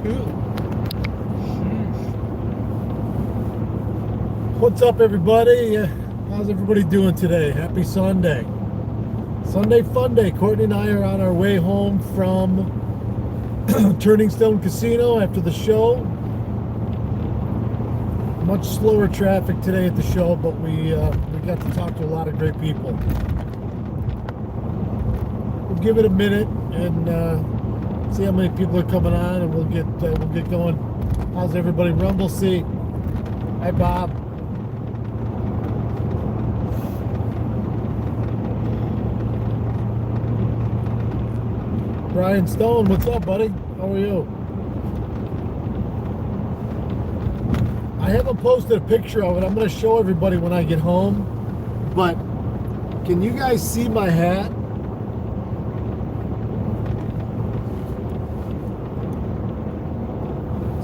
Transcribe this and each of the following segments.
Two. What's up, everybody? How's everybody doing today? Happy Sunday. Sunday fun day. Courtney and I are on our way home from Turning Stone Casino after the show. Much slower traffic today at the show, but we got to talk to a lot of great people. We'll give it a minute and see how many people are coming on, and we'll get going. How's everybody? Rumble C. Hi, Bob. Brian Stone, what's up, buddy? How are you? I haven't posted a picture of it. I'm going to show everybody when I get home. But can you guys see my hat?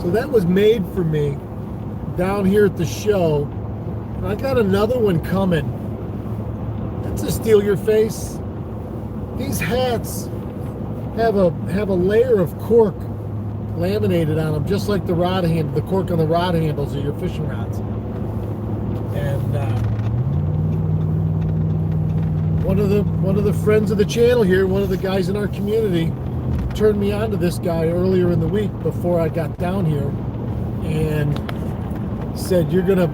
So that was made for me down here at the show. And I got another one coming. That's a steal your face. These hats have a layer of cork laminated on them, just like the cork on the rod handles of your fishing rods. And one of the friends of the channel here, one of the guys in our community, turned me on to this guy earlier in the week before I got down here, and said you're gonna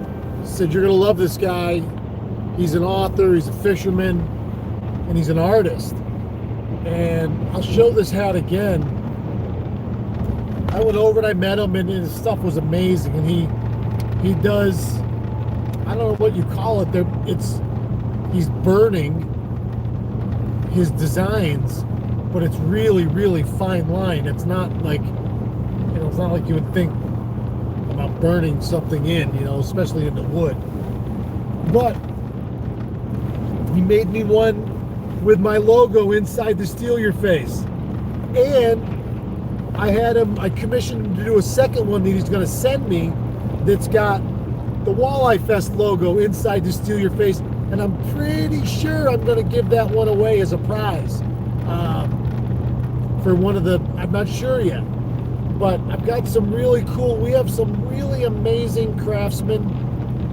love this guy. He's an author, he's a fisherman, and he's an artist. And I'll show this hat again. I went over and I met him, and his stuff was amazing. And he does, I don't know what you call it. He's burning his designs, but it's really, really fine line. It's not like, it's not like you would think about burning something in, especially in the wood. But he made me one with my logo inside the Steal Your Face. And I commissioned him to do a second one that he's going to send me that's got the Walleye Fest logo inside the Steal Your Face. And I'm pretty sure I'm going to give that one away as a prize for one of the, I'm not sure yet. But I've got some really cool, we have some really amazing craftsmen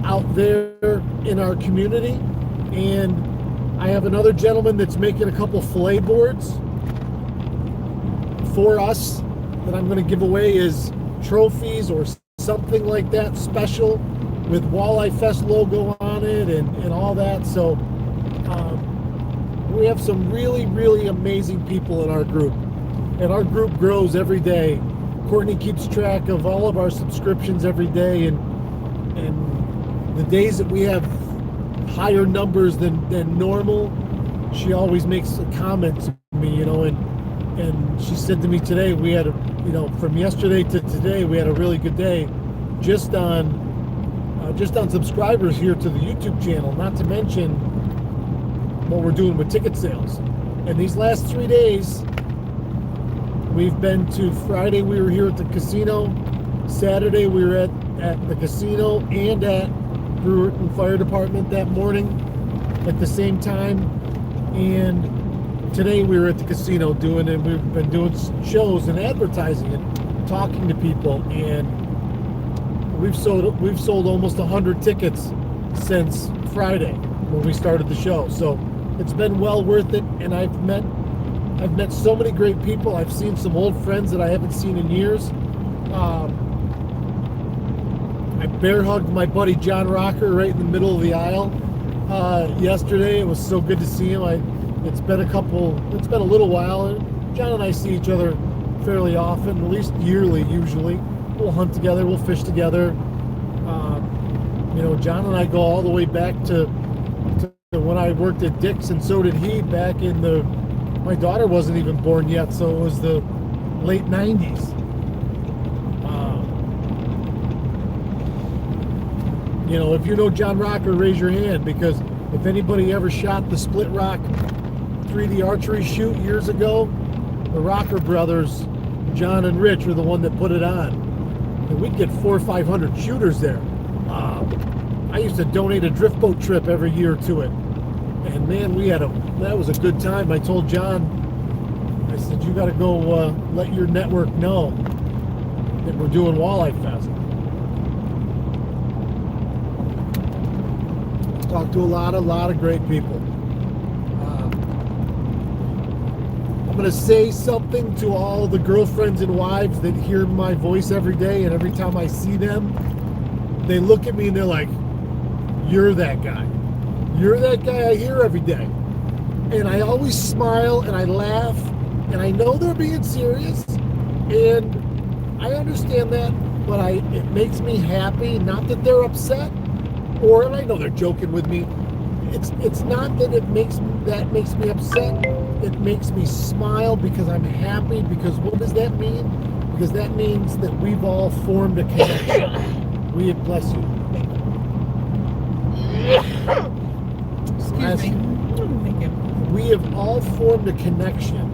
out there in our community. And I have another gentleman that's making a couple fillet boards for us that I'm going to give away as trophies or something like that special with Walleye Fest logo on it and all that. So we have some really, really amazing people in our group. And our group grows every day. Courtney keeps track of all of our subscriptions every day. And the days that we have higher numbers than normal, she always makes a comment to me, and she said to me today, we had from yesterday to today, we had a really good day just on subscribers here to the YouTube channel, not to mention what we're doing with ticket sales. And these last 3 days, we've been to Friday, we were here at the casino. Saturday, we were at the casino and at Brewerton Fire Department that morning at the same time, and today we were at the casino we've been doing shows and advertising and talking to people, and we've sold almost 100 tickets since Friday when we started the show. So it's been well worth it, and I've met so many great people. I've seen some old friends that I haven't seen in years. I bear hugged my buddy John Rocker right in the middle of the aisle yesterday. It was so good to see him. It's been a little while. And John and I see each other fairly often, at least yearly usually. We'll hunt together, we'll fish together. John and I go all the way back to when I worked at Dick's, and so did he back in my daughter wasn't even born yet, so it was the late 90s. If you know John Rocker, raise your hand, because if anybody ever shot the Split Rock 3D archery shoot years ago, the Rocker brothers, John and Rich, are the one that put it on. And we'd get 400 or 500 shooters there. I used to donate a drift boat trip every year to it. And man, that was a good time. I told John, I said, you got to go let your network know. we're doing Walleye Fest. Talked to a lot of great people. I'm going to say something to all the girlfriends and wives that hear my voice every day, and every time I see them, they look at me and they're like, "You're that guy. You're that guy I hear every day." And I always smile and I laugh, and I know they're being serious, and I understand that, but it makes me happy. Not that they're upset, and I know they're joking with me. It's not that it makes me upset. It makes me smile because I'm happy. Because what does that mean? Because that means that we've all formed a connection. We bless you. Excuse me. Thank you. We have all formed a connection,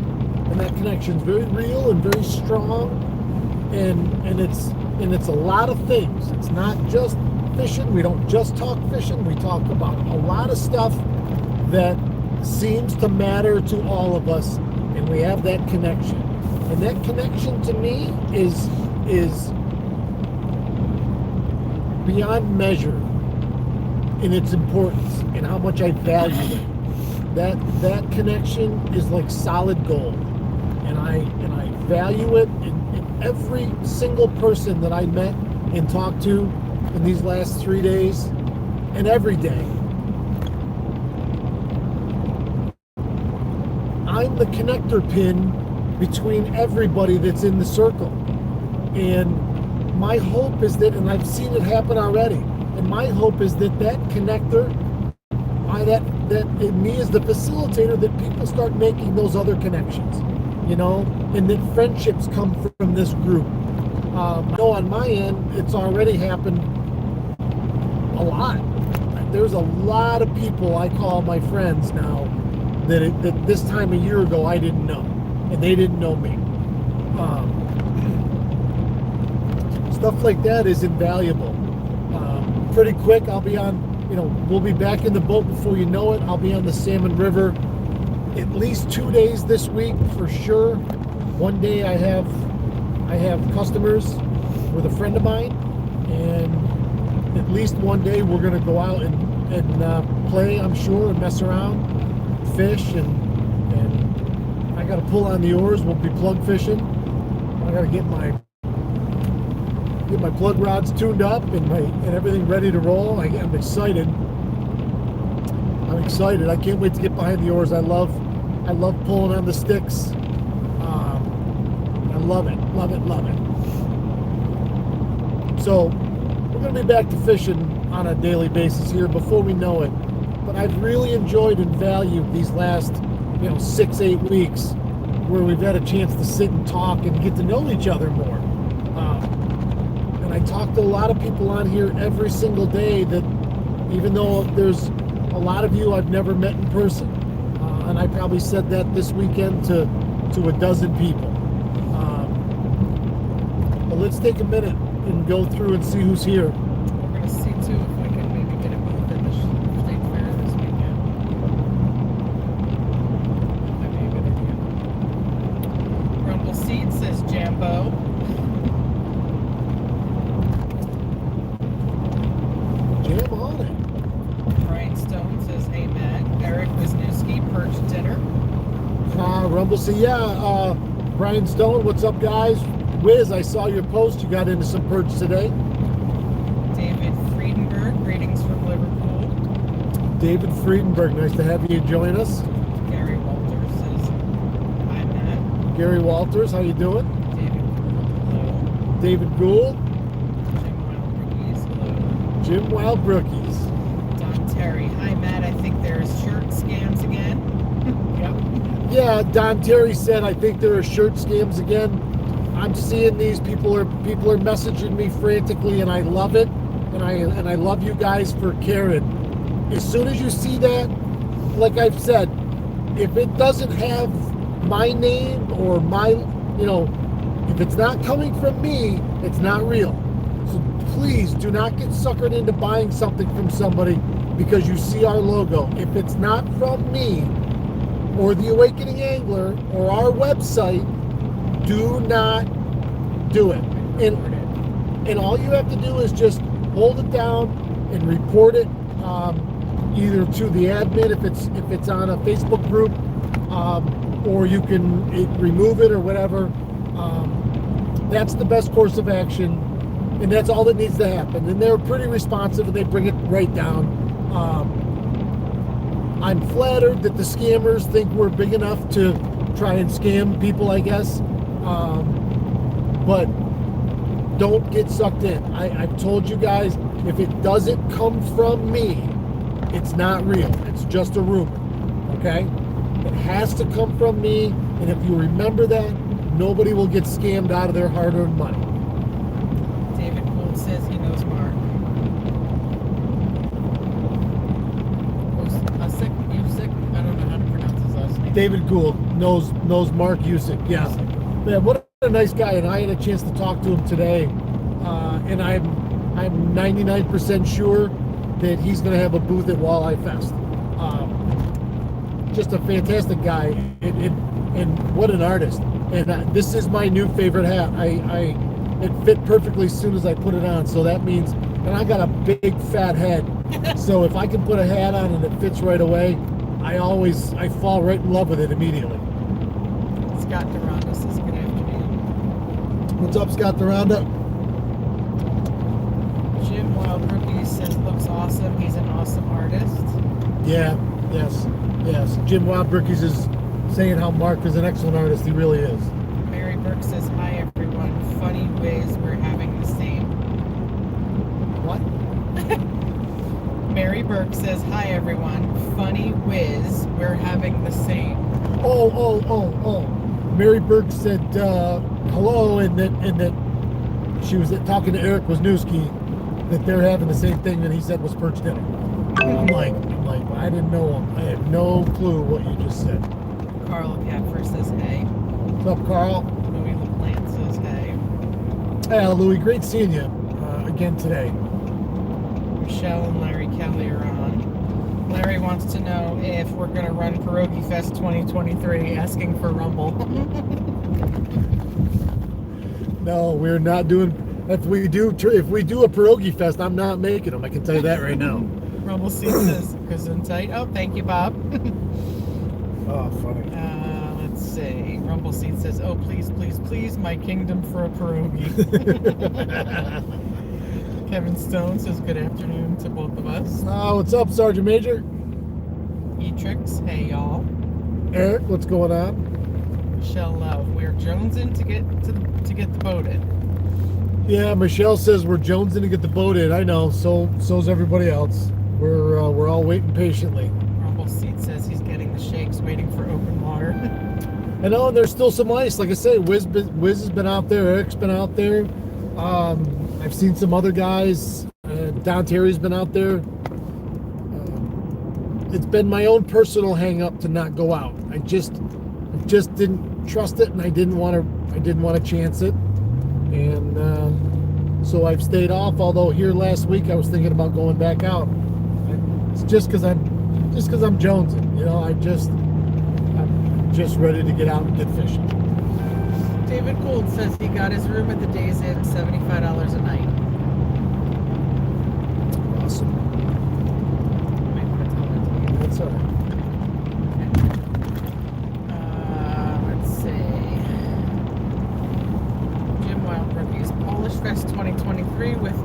and that connection is very real and very strong, and it's a lot of things. It's not just fishing. We don't just talk fishing. We talk about a lot of stuff that seems to matter to all of us, and we have that connection. And that connection to me is beyond measure in its importance and how much I value it. That connection is like solid gold, and I value it in every single person that I met and talked to in these last 3 days, and every day. I'm the connector pin between everybody that's in the circle, and my hope is that, and I've seen it happen already, and my hope is that connector, that in me as the facilitator, that people start making those other connections, and that friendships come from this group. I know on my end, it's already happened a lot. There's a lot of people I call my friends now that this time a year ago I didn't know, and they didn't know me. Stuff like that is invaluable. Pretty quick, I'll be on, we'll be back in the boat before you know it. I'll be on the Salmon River at least 2 days this week for sure. One day I have customers with a friend of mine, and at least one day we're going to go out and play, I'm sure, and mess around, fish, and I got to pull on the oars. We'll be plug fishing. I got to get my plug rods tuned up and everything ready to roll. I'm excited. I can't wait to get behind the oars. I love pulling on the sticks. I love it. So we're going to be back to fishing on a daily basis here before we know it. But I've really enjoyed and valued these last 6-8 weeks where we've had a chance to sit and talk and get to know each other more. And I talk to a lot of people on here every single day that, even though there's a lot of you I've never met in person, and I probably said that this weekend to a dozen people. But let's take a minute and go through and see who's here. We're going to see too if we can maybe get a booth at the State Fair this weekend. That'd be a good idea. Rumble Seed says Jambo. Jam on it. Brian Stone says, "Hey Matt." Eric Wisniewski, perch dinner. Rumble Seed, yeah. Brian Stone, what's up, guys? Wiz, I saw your post. You got into some perch today. David Friedenberg, greetings from Liverpool. David Friedenberg, nice to have you join us. Gary Walters says, "Hi Matt." Gary Walters, how you doing? David Gould, hello. David Gould. Jim Wild Brookies, hello. Jim Wild Brookies. Don Terry, "Hi Matt, I think there's shirt scams again." Yep. Yeah, Don Terry said, I think there are shirt scams again. I'm seeing these people are messaging me frantically, and I love it, and I love you guys for caring. As soon as you see that, like I've said, if it doesn't have my name or my, if it's not coming from me, it's not real. So please do not get suckered into buying something from somebody because you see our logo. If it's not from me or the Awakening Angler or our website, do not do it. report it. And all you have to do is just hold it down and report it, either to the admin if it's on a Facebook group, or you can remove it or whatever. That's the best course of action, and that's all that needs to happen. And they're pretty responsive, and they bring it right down. I'm flattered that the scammers think we're big enough to try and scam people, I guess. But don't get sucked in. I've told you guys, if it doesn't come from me, it's not real. It's just a rumor. Okay? It has to come from me, and if you remember that, nobody will get scammed out of their hard-earned money. David Gould says he knows Mark. Usick? I don't know how to pronounce his last name. David Gould knows Mark Usick. Yeah. Man, what a nice guy, and I had a chance to talk to him today, and I'm 99% sure that he's going to have a booth at Walleye Fest. Just a fantastic guy, and what an artist. And this is my new favorite hat. It fit perfectly as soon as I put it on, so that means, and I got a big fat head, so if I can put a hat on and it fits right away, I fall right in love with it immediately. Scott Duranda says good afternoon. What's up, Scott Duranda? Jim Wild Rookie says looks awesome. He's an awesome artist. Yeah, yes. Jim Wildbrookies is saying how Mark is an excellent artist. He really is. Mary Burke says hi everyone. Funny ways we're having the same. What? Mary Burke says hi everyone. Funny whiz, we're having the same. Oh. Mary Burke said hello, and that she was talking to Eric Wisniewski, that they're having the same thing that he said was perch dinner. I'm like, I didn't know him. I have no clue what you just said. Carl Capfer says hey. What's up, Carl? Louis LaPlante says hey. Hey, Louis, great seeing you again today. Michelle and Larry Kelly are on. Larry wants to know if we're going to run Pierogi Fest 2023, asking for Rumble. No, we're not doing. If we do a Pierogi Fest, I'm not making them. I can tell you that right now. Rumble Seat says Gesundheit. Oh, thank you, Bob. Oh, funny. Let's see. Rumble Seat says, oh, please, my kingdom for a pierogi. Kevin Stone says good afternoon to both of us. What's up, Sergeant Major? E-Trix, hey y'all. Eric, what's going on? Michelle Love, we're jonesing to get the boat in. Yeah, Michelle says we're jonesing to get the boat in. I know. So's everybody else. We're all waiting patiently. Rumble Seat says he's getting the shakes, waiting for open water. I know, and there's still some ice. Like I say, Wiz has been out there. Eric's been out there. I've seen some other guys. Don Terry's been out there. It's been my own personal hang up to not go out. I just didn't trust it, and I didn't want to chance it, and so I've stayed off. Although here last week I was thinking about going back out. It's just because I'm jonesing, you know. I'm just ready to get out and get fishing. David Gould says he got his room at the Days Inn, $75 a night. Awesome. Might want to tell that to me. That's all right. Let's see. Jim Wild Rookies Polish Fest 2023 with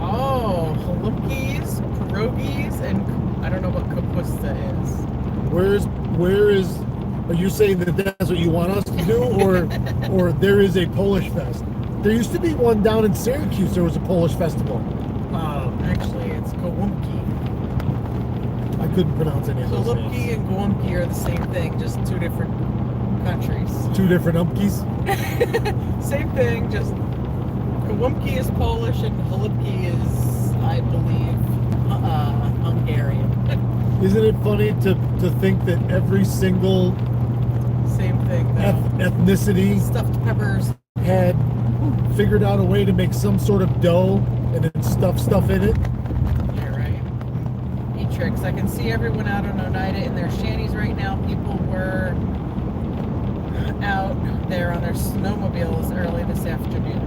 halupkis, pierogies, and I don't know what kapusta is. Where is? Are you saying that that's what you want us to do, or there is a Polish fest? There used to be one down in Syracuse. There was a Polish festival. Actually, it's gołąbki. I couldn't pronounce any of those Halupki names. and gołąbki are the same thing, just two different countries. Two different umpkies. Same thing, just gołąbki is Polish and halupki is, I believe, Hungarian. Isn't it funny to think that every single Same thing, though. ethnicity Stuffed peppers. had figured out a way to make some sort of dough and then stuff in it? Yeah, right. E-Tricks. I can see everyone out on Oneida in their shanties right now. People were out there on their snowmobiles early this afternoon.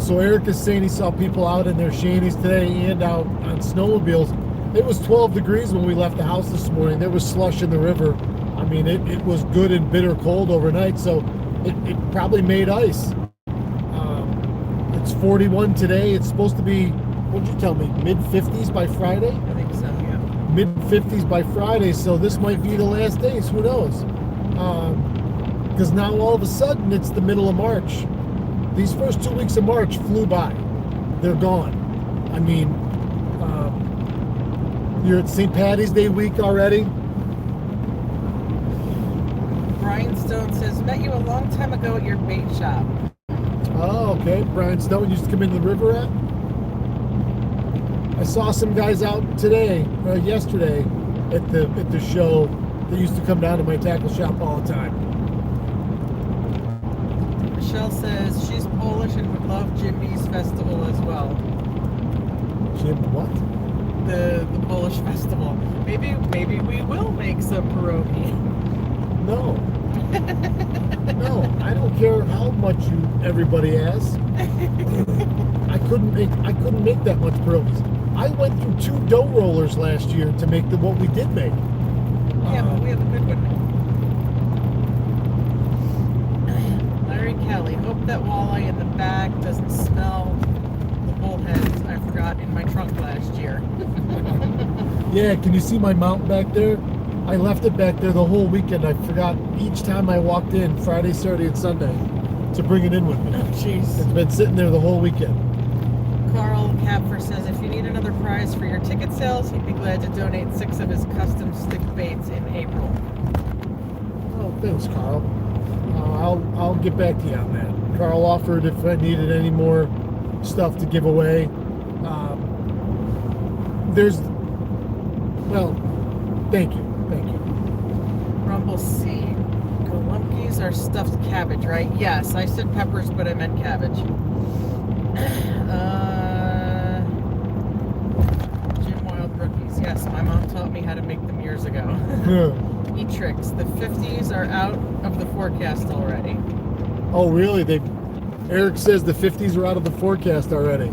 So Eric is saying he saw people out in their shanties today and out on snowmobiles. It was 12 degrees when we left the house this morning. There was slush in the river. I mean, it was good and bitter cold overnight, so it probably made ice. It's 41 today. It's supposed to be, what'd you tell me, mid-50s by Friday? I think so, yeah. Mid-50s by Friday, so this might be the last days. Who knows? Because now all of a sudden it's the middle of March. These first 2 weeks of March flew by. They're gone. I mean, you're at St. Patty's Day week already. Brian Stone says, met you a long time ago at your bait shop. Oh, okay. Brian Stone used to come into the river at. I saw some guys out yesterday at the show that used to come down to my tackle shop all the time. Michelle says she's Polish and would love Jimmy's festival as well. Jim, what? The Polish festival. Maybe we will make some pierogi. No. No, I don't care how much everybody asks. I couldn't make that much pierogies. I went through 2 dough rollers last year to make what we did make. Yeah, but we have a good one. Larry Kelly, hope that walleye in the back doesn't smell the bullheads I forgot in my trunk last year. Yeah, can you see my mount back there? I left it back there the whole weekend. I forgot each time I walked in, Friday, Saturday, and Sunday, to bring it in with me. Oh, jeez. It's been sitting there the whole weekend. Carl Kapfer says if you need another prize for your ticket sales, he'd be glad to donate 6 of his custom stick baits in April. Oh, thanks, Carl. I'll get back to you on that. Carl offered if I needed any more stuff to give away. Thank you. Rumble C. Golumkis are stuffed cabbage, right? Yes, I said peppers, but I meant cabbage. Jim Wild Rookies. Yes, my mom taught me how to make them years ago. E-Tricks. The 50s are out of the forecast already. Oh, really? Eric says the 50s are out of the forecast already.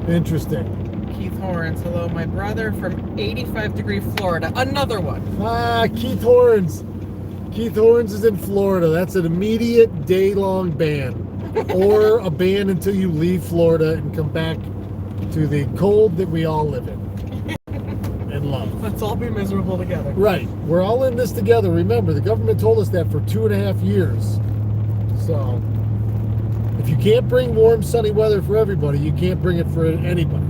Interesting. Keith Horns. Hello, my brother from 85-degree Florida. Another one. Keith Horns. Keith Horns is in Florida. That's an immediate day-long ban. Or a ban until you leave Florida and come back to the cold that we all live in and love. Let's all be miserable together. Right. We're all in this together. Remember, the government told us that for 2.5 years. So, if you can't bring warm, sunny weather for everybody, you can't bring it for anybody.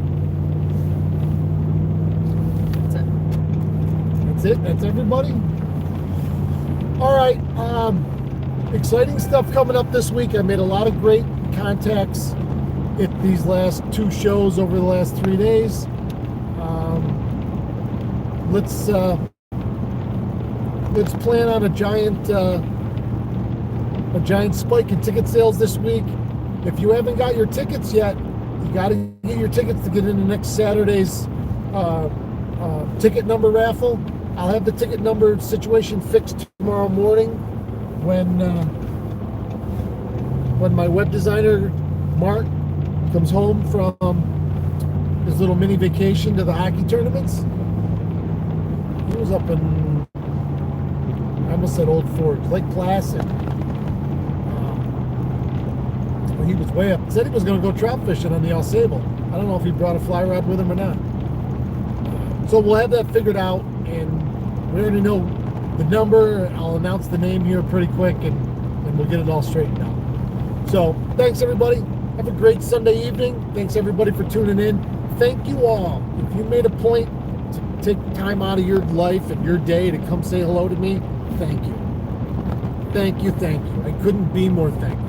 That's it? That's everybody? All right. Exciting stuff coming up this week. I made a lot of great contacts at these last 2 shows over the last 3 days. Let's plan on a giant spike in ticket sales this week. If you haven't got your tickets yet, you got to get your tickets to get into next Saturday's ticket number raffle. I'll have the ticket number situation fixed tomorrow morning when my web designer Mark comes home from his little mini vacation to the hockey tournaments. He was up in, I almost said Old Forge, Lake Placid. He was way up. Said he was going to go trout fishing on the El Sable. I don't know if he brought a fly rod with him or not. So we'll have that figured out, and we already know the number. I'll announce the name here pretty quick, and we'll get it all straightened out. So thanks, everybody. Have a great Sunday evening. Thanks, everybody, for tuning in. Thank you all. If you made a point to take time out of your life and your day to come say hello to me, thank you. Thank you. I couldn't be more thankful.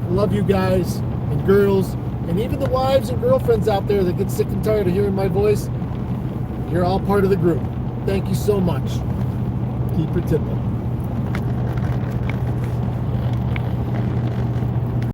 Love you guys and girls, and even the wives and girlfriends out there that get sick and tired of hearing my voice. You're all part of the group. Thank you so much. Keep your tip up.